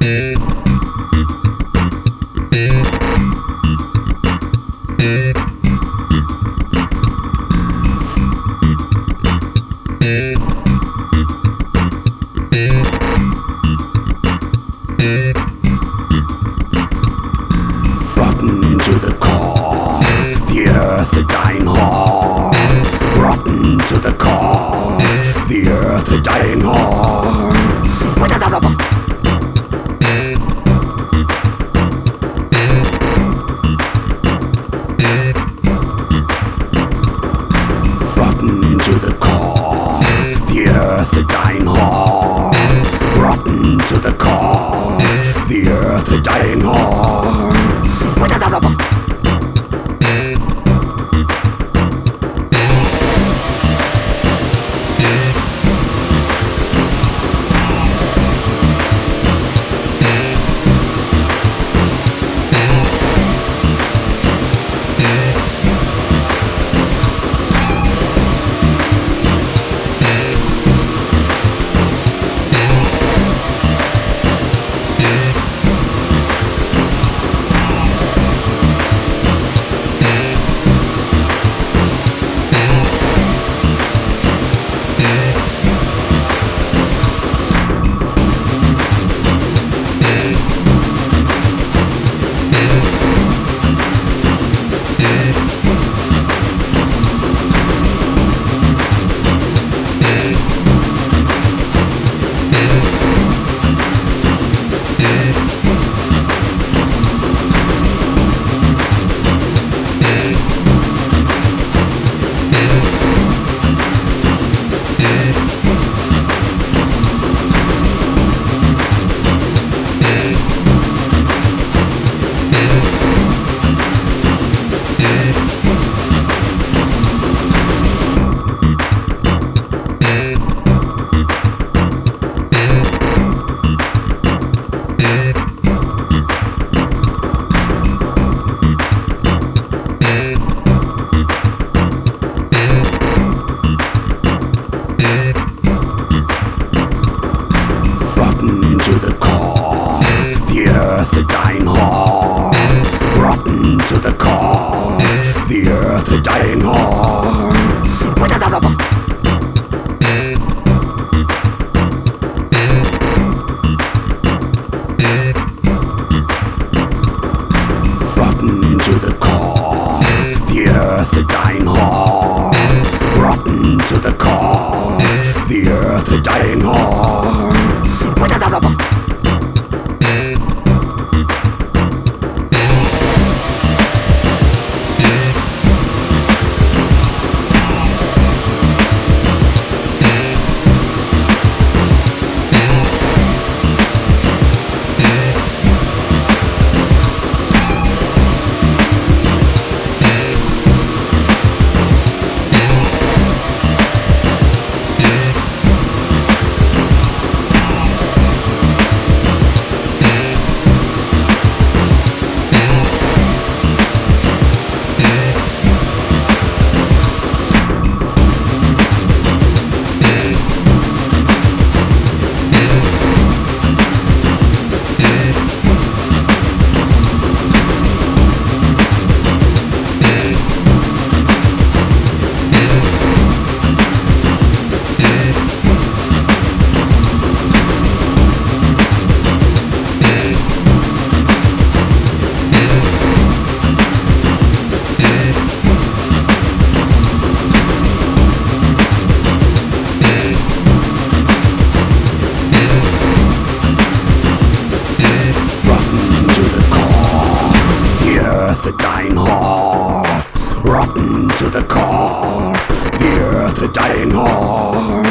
Rotten to the core, the earth a dying whore. Rotten to the core, the earth a dying whore. Rotten to the core, the earth a dying whore. Rotten to the core, the earth a dying whore. Rotten to the core, the earth a dying whore. Rotten to the core, the earth a dying whore. Rotten to the core, the earth a dying whore. Rotten to the core, the earth a dying whore. The dying whore, rotten to the core, the earth a dying whore.